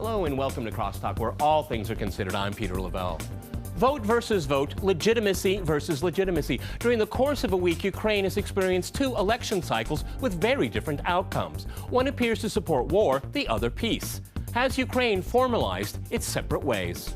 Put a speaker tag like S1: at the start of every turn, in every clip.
S1: Hello and welcome to CrossTalk, where all things are considered. I'm Peter Lavelle. Vote versus vote, legitimacy versus legitimacy. During the course of a week, Ukraine has experienced two election cycles with very different outcomes. One appears to support war, the other peace. Has Ukraine formalized its separate ways?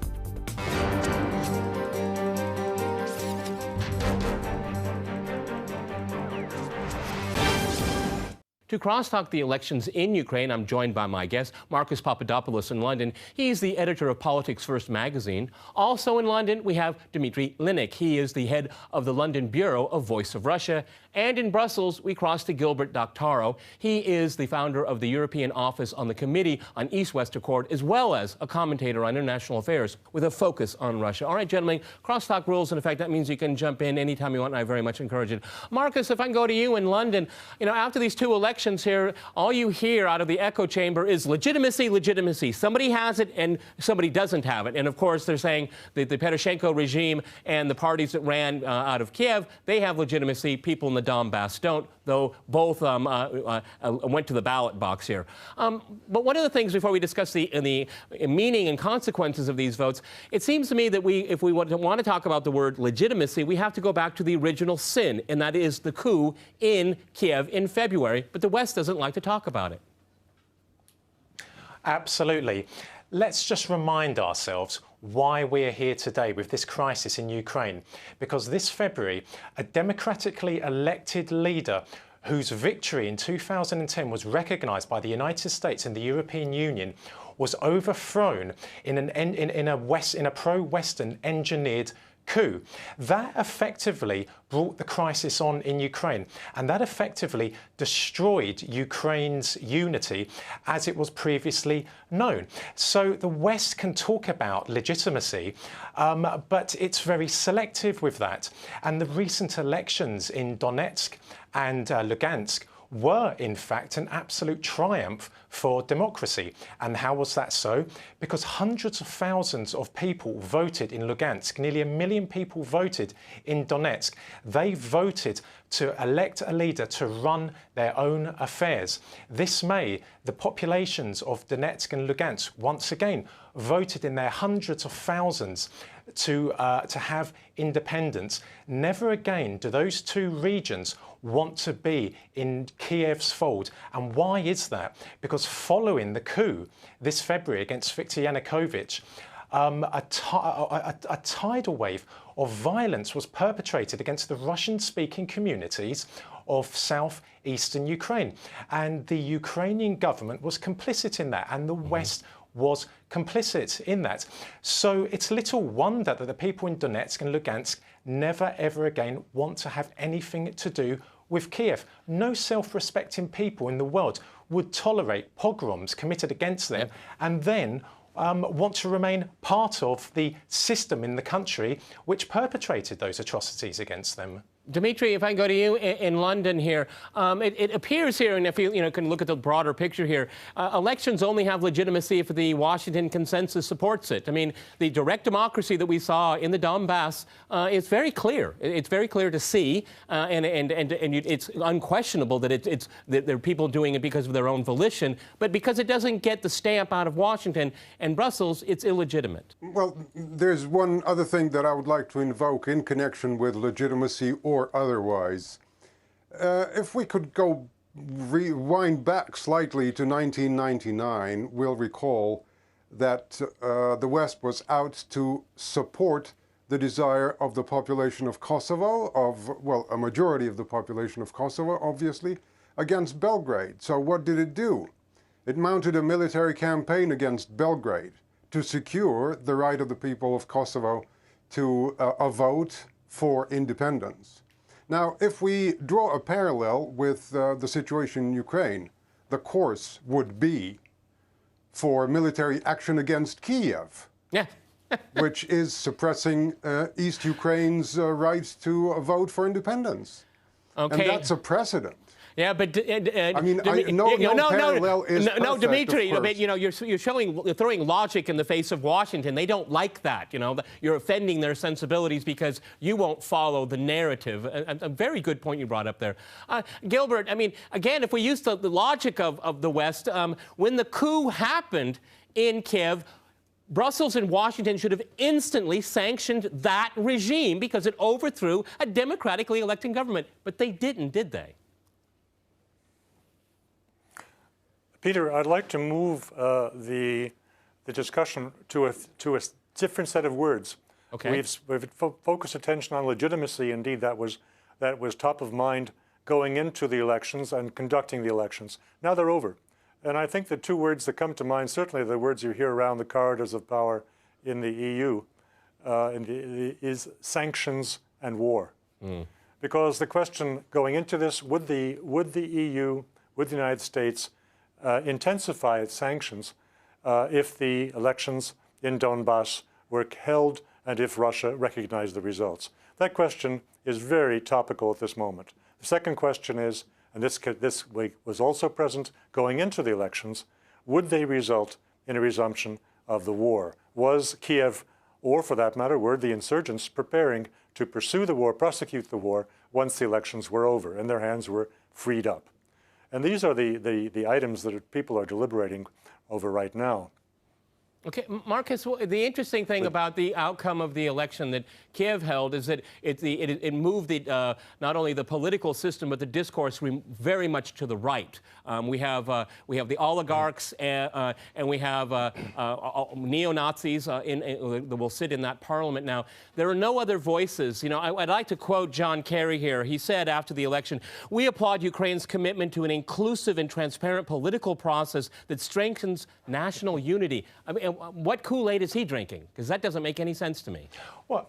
S1: To crosstalk the elections in Ukraine, I'm joined by my guest, Marcus Papadopoulos in London. He's the editor of Politics First magazine. Also in London, we have Dmitry Linnik. He is the head of the London Bureau of Voice of Russia. And in Brussels, we cross to Gilbert Doctorow. He is the founder of the European Office on the Committee on East-West Accord, as well as a commentator on international affairs with a focus on Russia. All right, gentlemen, crosstalk rules in effect. That means you can jump in anytime you want, and I very much encourage it. Marcus, if I can go to you in London, after these two elections here, all you hear out of the echo chamber is legitimacy, legitimacy. Somebody has it and somebody doesn't have it. And of course, they're saying that the Poroshenko regime and the parties that ran out of Kiev, they have legitimacy. People in the Donbass don't, though both went to the ballot box here. But one of the things before we discuss the meaning and consequences of these votes, it seems to me that if we want to talk about the word legitimacy, we have to go back to the original sin, and that is the coup in Kiev in February. But the West doesn't like to talk about it.
S2: Absolutely. Let's just remind ourselves why we're here today with this crisis in Ukraine. Because this February, a democratically elected leader whose victory in 2010 was recognised by the United States and the European Union was overthrown in a pro-Western engineered coup. That effectively brought the crisis on in Ukraine, and that effectively destroyed Ukraine's unity as it was previously known. So the West can talk about legitimacy, but it's very selective with that. And the recent elections in Donetsk and Lugansk were, in fact, an absolute triumph for democracy. And how was that so? Because hundreds of thousands of people voted in Lugansk. Nearly 1 million people voted in Donetsk. They voted to elect a leader to run their own affairs. This May, the populations of Donetsk and Lugansk once again voted in their hundreds of thousands to have independence. Never again do those two regions want to be in Kiev's fold. And why is that? Because following the coup this February against Viktor Yanukovych, a tidal wave of violence was perpetrated against the Russian-speaking communities of southeastern Ukraine. And the Ukrainian government was complicit in that, and the West was complicit in that. So it's little wonder that the people in Donetsk and Lugansk never ever again want to have anything to do with Kiev. No self-respecting people in the world would tolerate pogroms committed against them and then want to remain part of the system in the country which perpetrated those atrocities against them.
S1: Dmitry, if I go to you in London here, it appears here, and if you can look at the broader picture here, elections only have legitimacy if the Washington consensus supports it. I mean, the direct democracy that we saw in the Donbass is very clear. It's very clear to see, and it's unquestionable that that there are people doing it because of their own volition, but because it doesn't get the stamp out of Washington and Brussels, it's illegitimate.
S3: Well, there's one other thing that I would like to invoke in connection with legitimacy or otherwise. If we could go rewind back slightly to 1999, we'll recall that the West was out to support the desire of the population of Kosovo, well, a majority of the population of Kosovo, obviously, against Belgrade. So what did it do? It mounted a military campaign against Belgrade to secure the right of the people of Kosovo to a vote for independence. Now, if we draw a parallel with the situation in Ukraine, the course would be for military action against Kiev, which is suppressing East Ukraine's right to vote for independence. Okay. And that's a precedent.
S1: Yeah, but
S3: I mean, no parallel is perfect,
S1: no, Dmitry. You're throwing logic in the face of Washington. They don't like that. You're offending their sensibilities because you won't follow the narrative. A very good point you brought up there, Gilbert. I mean, again, if we use the logic of the West, when the coup happened, in Kiev, Brussels and Washington should have instantly sanctioned that regime because it overthrew a democratically elected government. But they didn't, did they?
S4: Peter, I'd like to move the discussion to a different set of words.
S1: Okay.
S4: We've focused attention on legitimacy. Indeed, that was top of mind going into the elections and conducting the elections. Now they're over. And I think the two words that come to mind, certainly the words you hear around the corridors of power in the EU, is sanctions and war. Because the question going into this, would the EU, would the United States intensify its sanctions if the elections in Donbass were held and if Russia recognized the results? That question is very topical at this moment. The second question is, and this was also present going into the elections, would they result in a resumption of the war? Was Kiev, or for that matter, were the insurgents preparing to pursue the war, prosecute the war, once the elections were over and their hands were freed up? And these are the items that people are deliberating over right now.
S1: Okay, Marcus, the interesting thing about the outcome of the election that Kiev held is that it moved not only the political system but the discourse very much to the right. We have the oligarchs and we have neo-Nazis that will sit in that parliament now. There are no other voices. You know, I'd like to quote John Kerry here. He said after the election, "We applaud Ukraine's commitment to an inclusive and transparent political process that strengthens national unity." I mean, what Kool-Aid is he drinking? Because that doesn't make any sense to me.
S2: Well,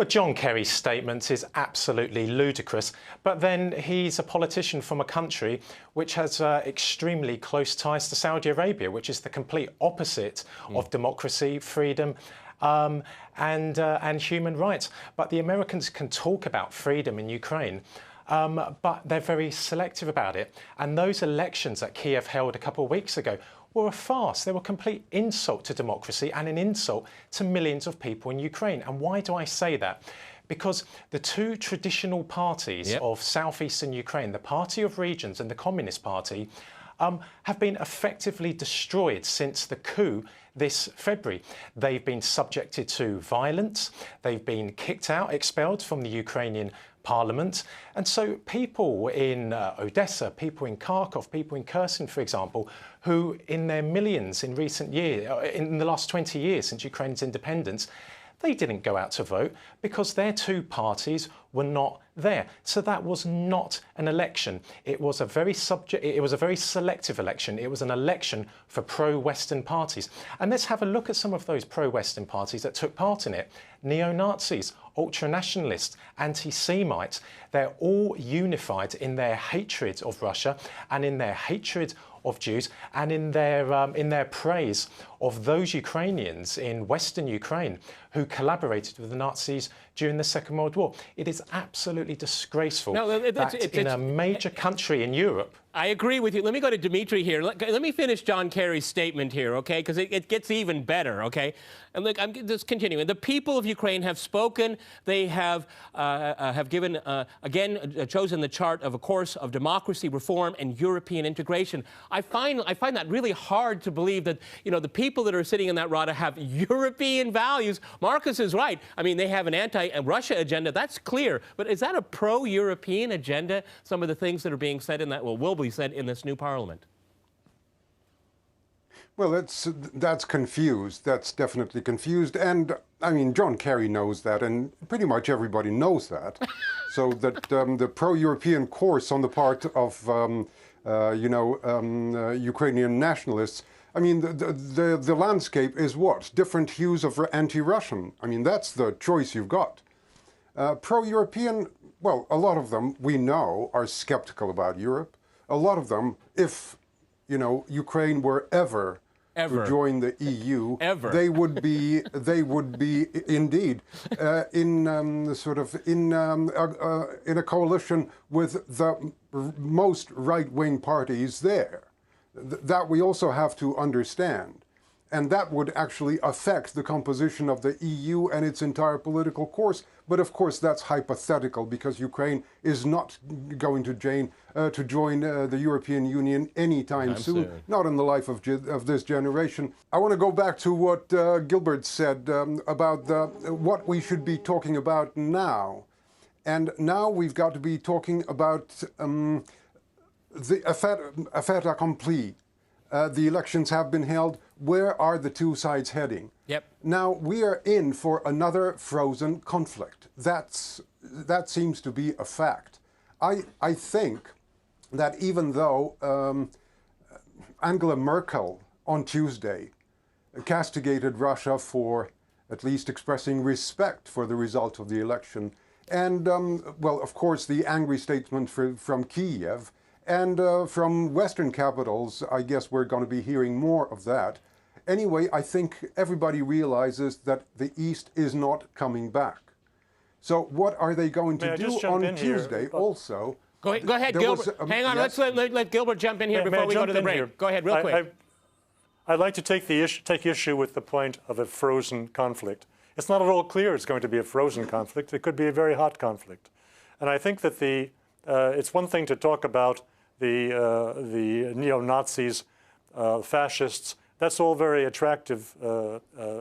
S2: John Kerry's statement is absolutely ludicrous, but then he's a politician from a country which has extremely close ties to Saudi Arabia, which is the complete opposite of democracy, freedom, and human rights. But the Americans can talk about freedom in Ukraine, but they're very selective about it. And those elections that Kiev held a couple of weeks ago were a farce. They were a complete insult to democracy and an insult to millions of people in Ukraine. And why do I say that? Because the two traditional parties of southeastern Ukraine, the Party of Regions and the Communist Party, have been effectively destroyed since the coup this February. They've been subjected to violence. They've been kicked out, expelled from the Ukrainian parliament. And so people in Odessa, people in Kharkov, people in Kherson, for example, who in their millions in recent years, in the last 20 years since Ukraine's independence, they didn't go out to vote because their two parties were not there. So that was not an election. It was a very selective election. It was an election for pro-Western parties. And let's have a look at some of those pro-Western parties that took part in it. Neo-Nazis, ultra-nationalists, anti-Semites, they're all unified in their hatred of Russia and in their hatred of Jews and in their praise of those Ukrainians in Western Ukraine who collaborated with the Nazis during the Second World War. It is absolutely disgraceful that in a major country in Europe.
S1: I agree with you. Let me go to Dmitry here. Let me finish John Kerry's statement here, okay? Because it gets even better, okay? And look, I'm just continuing. The people of Ukraine have spoken. They have given, again, chosen the chart of a course of democracy, reform, and European integration. I find that really hard to believe that, you know, the people that are sitting in that rada have European values. Marcus is right. I mean, they have an anti-Russia agenda. That's clear. But is that a pro-European agenda? Some of the things that are being said in that, well, will be said in this new parliament.
S3: Well, that's confused. That's definitely confused. And I mean, John Kerry knows that, and pretty much everybody knows that. So that the pro-European course on the part of, Ukrainian nationalists, I mean, the landscape is what? Different hues of anti-Russian. I mean, that's the choice you've got. Pro-European, well, a lot of them, we know, are skeptical about Europe. A lot of them, if, you know, Ukraine were ever to join the EU, they would be indeed in a coalition with the most right-wing parties there. That we also have to understand. And that would actually affect the composition of the EU and its entire political course. But of course, that's hypothetical because Ukraine is not going to join the European Union anytime soon, not in the life of this generation. I want to go back to what Gilbert said about what we should be talking about now. And now we've got to be talking about the fait accompli. The elections have been held. Where are the two sides heading?
S1: Yep.
S3: Now we are in for another frozen conflict. That seems to be a fact. I think that even though Angela Merkel on Tuesday castigated Russia for at least expressing respect for the result of the election, and well, of course, the angry statement from Kiev. And from Western capitals, I guess we're going to be hearing more of that. Anyway, I think everybody realizes that the East is not coming back. So what are they going to do on Tuesday also?
S1: Go ahead, Gilbert. Hang on,
S3: yes.
S1: let's let Gilbert jump in here before we go to the break.
S4: Here?
S1: Go ahead, real quick.
S4: I'd like to take issue with the point of a frozen conflict. It's not at all clear it's going to be a frozen conflict. It could be a very hot conflict. And I think that it's one thing to talk about the neo-Nazis, fascists. That's all very attractive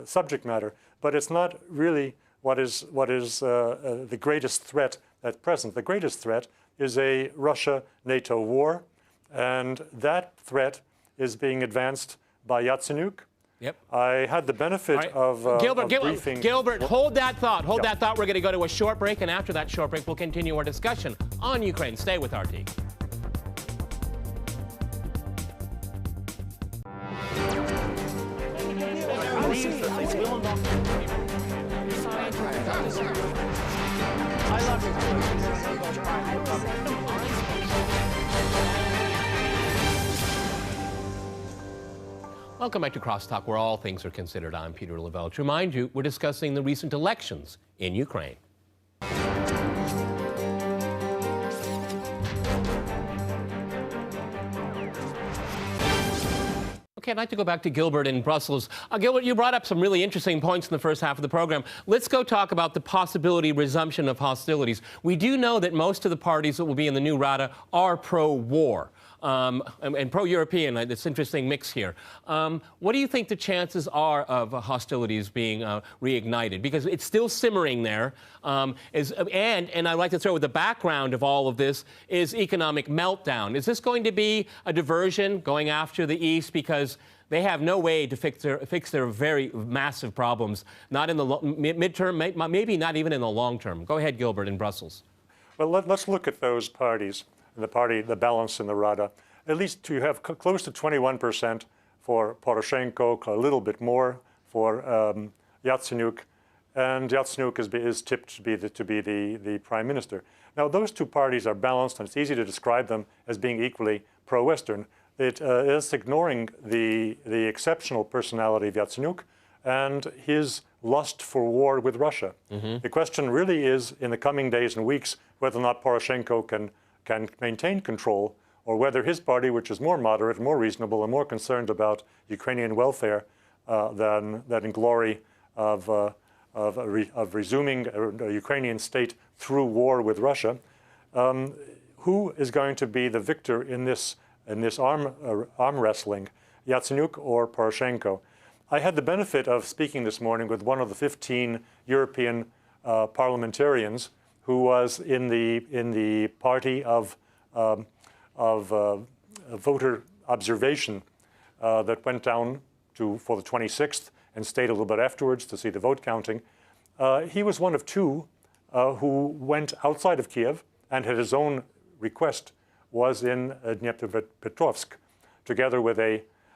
S4: subject matter, but it's not really what is the greatest threat at present. The greatest threat is a Russia-NATO war, and that threat is being advanced by Yatsenyuk.
S1: Yep.
S4: I had the benefit of briefing.
S1: Gilbert, hold that thought. Hold that thought. We're going to go to a short break, and after that short break, we'll continue our discussion on Ukraine. Stay with RT. Welcome back to CrossTalk, where all things are considered. I'm Peter Lavelle. To remind you, we're discussing the recent elections in Ukraine. Okay, I'd like to go back to Gilbert in Brussels. Gilbert, you brought up some really interesting points in the first half of the program. Let's go talk about the possibility resumption of hostilities. We do know that most of the parties that will be in the new Rada are pro-war. And pro-European, this interesting mix here. What do you think the chances are of hostilities being reignited? Because it's still simmering there. And I'd like to throw with the background of all of this is economic meltdown. Is this going to be a diversion going after the East because they have no way to fix their very massive problems, not in the midterm, maybe not even in the long term? Go ahead, Gilbert, in Brussels.
S4: Well, let's look at those parties. The balance in the Rada. At least you have close to 21% for Poroshenko, a little bit more for Yatsenyuk, and Yatsenyuk is tipped to be the prime minister. Now, those two parties are balanced, and it's easy to describe them as being equally pro-Western. It is ignoring the exceptional personality of Yatsenyuk and his lust for war with Russia. Mm-hmm. The question really is, in the coming days and weeks, whether or not Poroshenko can maintain control, or whether his party, which is more moderate, more reasonable, and more concerned about Ukrainian welfare than in glory of resuming a Ukrainian state through war with Russia, who is going to be the victor in this arm wrestling, Yatsenyuk or Poroshenko? I had the benefit of speaking this morning with one of the 15 European parliamentarians who was in the party of voter observation that went down for the 26th and stayed a little bit afterwards to see the vote counting. He was one of two who went outside of Kiev and had his own request was in Dnipropetrovsk, together with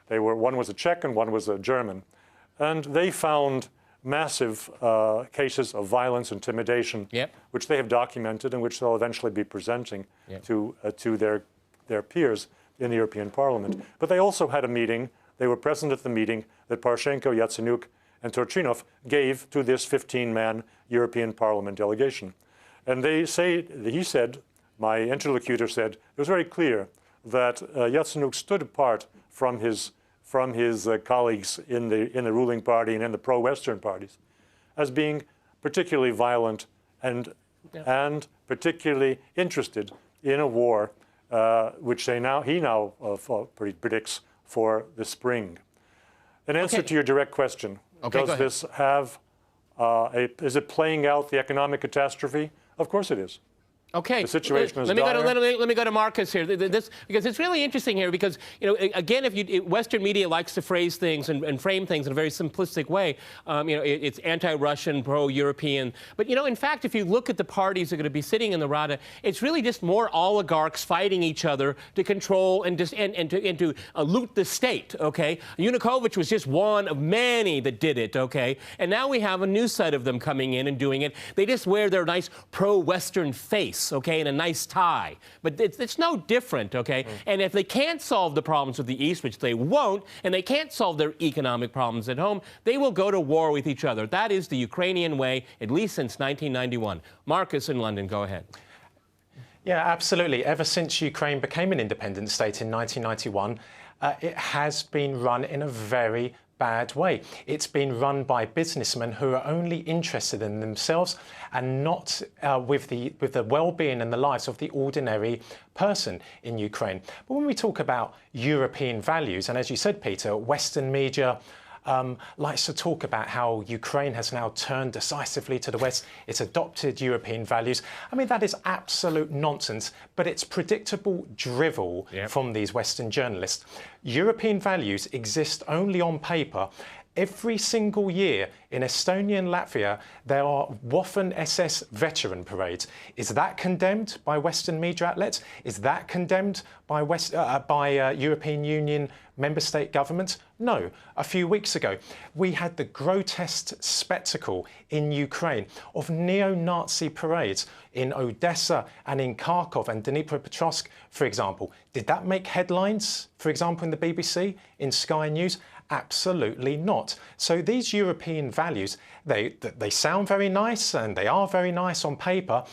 S4: one was a Czech and one was a German, and they found massive cases of violence, intimidation, which they have documented and which they'll eventually be presenting to their peers in the European Parliament. But they also had a meeting, they were present at the meeting that Poroshenko, Yatsenyuk, and Turchinov gave to this 15-man European Parliament delegation. And he said, my interlocutor said, it was very clear that Yatsenyuk stood apart from his from his colleagues in the ruling party and in the pro-Western parties as being particularly violent and particularly interested in a war, which he now predicts for the spring. In answer to your direct question, does this have is it playing out the economic catastrophe? Of course it is.
S1: Okay.
S4: The situation is
S1: let me go to Marcus here. Because it's really interesting here because, again, Western media likes to phrase things and frame things in a very simplistic way. It's anti-Russian, pro-European. But, in fact, if you look at the parties that are going to be sitting in the Rada, it's really just more oligarchs fighting each other to control and to loot the state, okay? Yanukovych was just one of many that did it, okay? And now we have a new set of them coming in and doing it. They just wear their nice pro-Western face, okay, and a nice tie. But it's no different, okay? And if they can't solve the problems with the East, which they won't, and they can't solve their economic problems at home, they will go to war with each other. That is the Ukrainian way, at least since 1991. Marcus in London, go ahead.
S2: Yeah, absolutely. Ever since Ukraine became an independent state in 1991, it has been run in a very bad way. It's been run by businessmen who are only interested in themselves and not with the well-being and the lives of the ordinary person in Ukraine. But when we talk about European values, and as you said, Peter, Western media likes to talk about how Ukraine has now turned decisively to the West. It's adopted European values. I mean, that is absolute nonsense, but it's predictable drivel from these Western journalists. European values exist only on paper. Every single year in Estonia and Latvia, there are Waffen-SS veteran parades. Is that condemned by Western media outlets? Is that condemned by European Union member state governments? No. A few weeks ago, we had the grotesque spectacle in Ukraine of neo-Nazi parades in Odessa and in Kharkov and Dnipropetrovsk, for example. Did that make headlines, for example, in the BBC, in Sky News? Absolutely not. So these European values, they sound very nice and they are very nice on paper,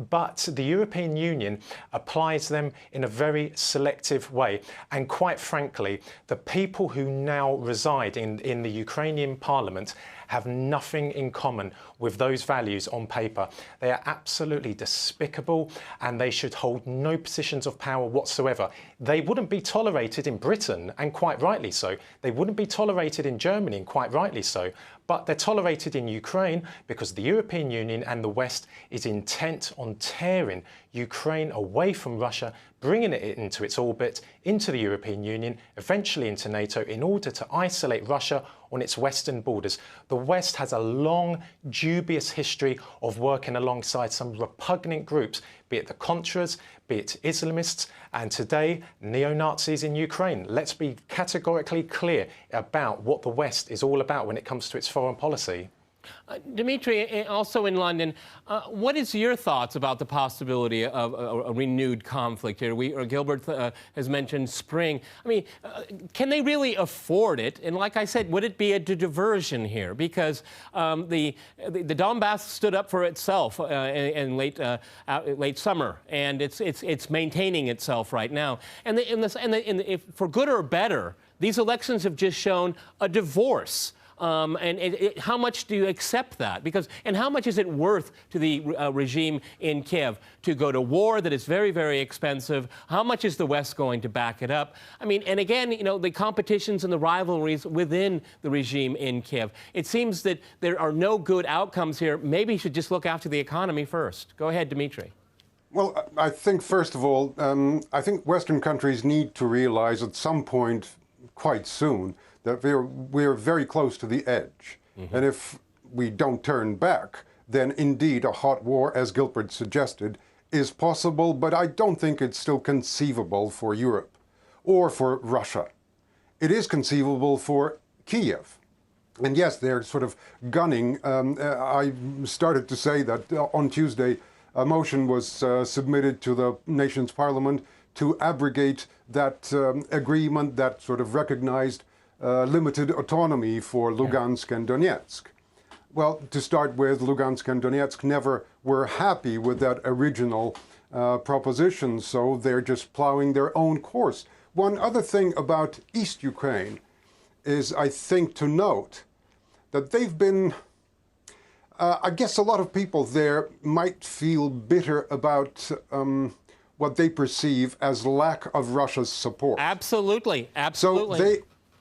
S2: but the European Union applies them in a very selective way. And quite frankly, the people who now reside in the Ukrainian parliament have nothing in common with those values on paper. They are absolutely despicable and they should hold no positions of power whatsoever. They wouldn't be tolerated in Britain, and quite rightly so. They wouldn't be tolerated in Germany, and quite rightly so. But they're tolerated in Ukraine because the European Union and the West is intent on tearing Ukraine away from Russia, bringing it into its orbit, into the European Union, eventually into NATO, in order to isolate Russia on its western borders. The West has a long, dubious history of working alongside some repugnant groups, be it the Contras, be it Islamists, and today, neo-Nazis in Ukraine. Let's be categorically clear about what the West is all about when it comes to its foreign policy.
S1: Dmitry, also in London, what is your thoughts about the possibility of a renewed conflict here? Gilbert has mentioned spring. I mean, can they really afford it? And like I said, would it be a diversion here? Because the Donbass stood up for itself in late summer, and it's maintaining itself right now. And if for good or better, these elections have just shown a divorce. How much do you accept that? And how much is it worth to the regime in Kiev to go to war that is very, very expensive? How much is the West going to back it up? I mean, and again, the competitions and the rivalries within the regime in Kiev. It seems that there are no good outcomes here. Maybe you should just look after the economy first. Go ahead, Dmitry.
S3: Well, I think, first of all, I think Western countries need to realize at some point, quite soon, that we're very close to the edge. And if we don't turn back, then indeed a hot war, as Gilbert suggested, is possible, but I don't think it's still conceivable for Europe or for Russia. It is conceivable for Kiev. And yes, they're sort of gunning. I started to say that on Tuesday, a motion was submitted to the nation's parliament to abrogate that agreement that sort of recognized limited autonomy for Lugansk and Donetsk. Well, to start with, Lugansk and Donetsk never were happy with that original proposition, so they're just plowing their own course. One other thing about East Ukraine, is, I think, to note that they've been, I guess a lot of people there might feel bitter about what they perceive as lack of Russia's support.
S1: Absolutely, absolutely.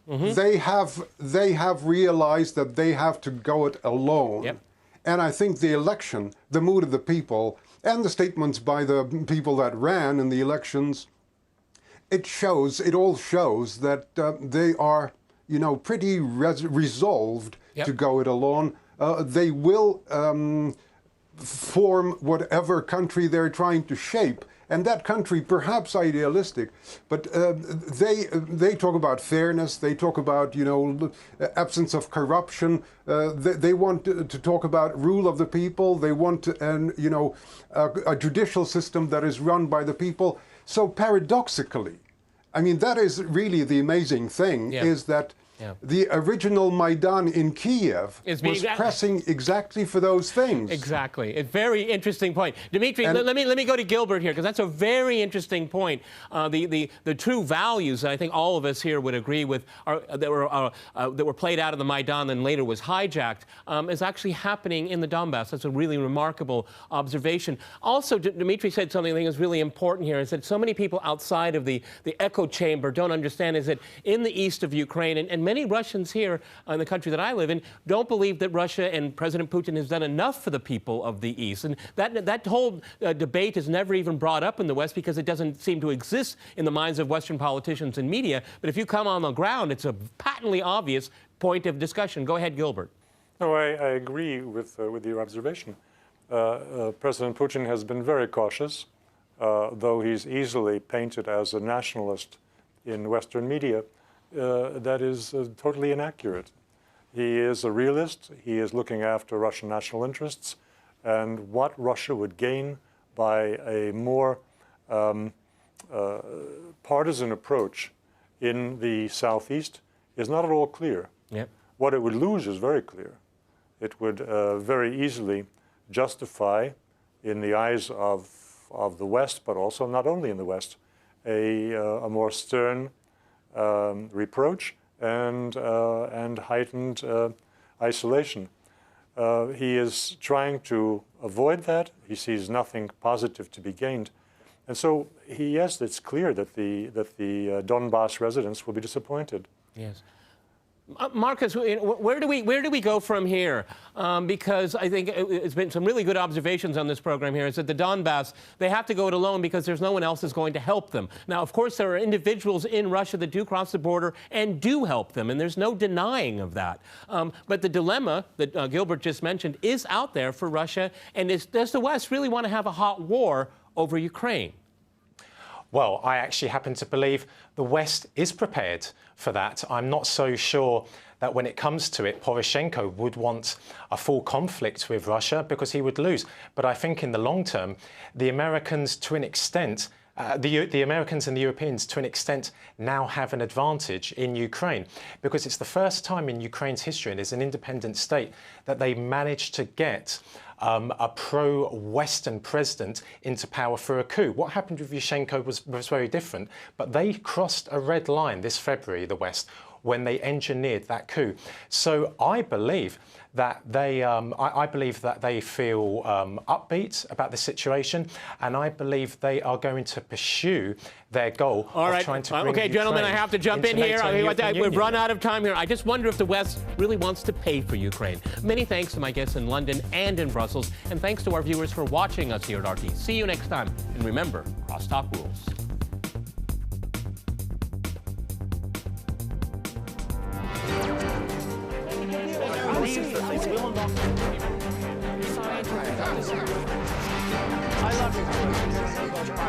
S3: So they have realized that they have to go it alone.
S1: Yep.
S3: And I think the election, the mood of the people, and the statements by the people that ran in the elections, it all shows that they are, you know, pretty resolved to go it alone. They will form whatever country they're trying to shape. And that country, perhaps idealistic, but they talk about fairness. They talk about, you know, absence of corruption. They want to talk about rule of the people. They want, you know, a judicial system that is run by the people. So paradoxically, I mean, that is really the amazing thing, is that the original Maidan in Kiev was pressing exactly for those things.
S1: Exactly. A very interesting point. Dmitry, let me go to Gilbert here, because that's a very interesting point. The true values that I think all of us here would agree with that were played out in the Maidan and later was hijacked is actually happening in the Donbass. That's a really remarkable observation. Also, Dmitry said something I think is really important here, is that so many people outside of the echo chamber don't understand is that in the east of Ukraine, and many Russians here in the country that I live in don't believe that Russia and President Putin has done enough for the people of the East. And that whole debate is never even brought up in the West because it doesn't seem to exist in the minds of Western politicians and media. But if you come on the ground, it's a patently obvious point of discussion. Go ahead, Gilbert.
S4: No, I agree with your observation. President Putin has been very cautious, though he's easily painted as a nationalist in Western media. That is totally inaccurate. He is a realist. He is looking after Russian national interests, and what Russia would gain by a more partisan approach in the southeast is not at all clear.
S1: Yep.
S4: What it would lose is very clear. It would very easily justify, in the eyes of the West, but also not only in the West, a more stern reproach and heightened isolation. He is trying to avoid that. He sees nothing positive to be gained, and so yes, it's clear that the Donbass residents will be disappointed.
S1: Yes. Marcus, where do we go from here? Because I think it's been some really good observations on this program here. Is that the Donbass, they have to go it alone because there's no one else is going to help them. Now, of course, there are individuals in Russia that do cross the border and do help them, and there's no denying of that. But the dilemma that Gilbert just mentioned is out there for Russia, and does the West really want to have a hot war over Ukraine?
S2: Well, I actually happen to believe the West is prepared for that. I'm not so sure that when it comes to it, Poroshenko would want a full conflict with Russia because he would lose. But I think in the long term, the Americans, to an extent, the Americans and the Europeans, to an extent, now have an advantage in Ukraine because it's the first time in Ukraine's history, and as an independent state, that they managed to get a pro-Western president into power through a coup. What happened with Yushchenko was very different, but they crossed a red line this February, the West, when they engineered that coup. So I believe that they, feel upbeat about the situation, and I believe they are going to pursue their goal of trying to bring
S1: Okay, gentlemen, I have to jump in here. We've run out of time here. I just wonder if the West really wants to pay for Ukraine. Many thanks to my guests in London and in Brussels, and thanks to our viewers for watching us here at RT. See you next time, and remember, CrossTalk rules. I love you.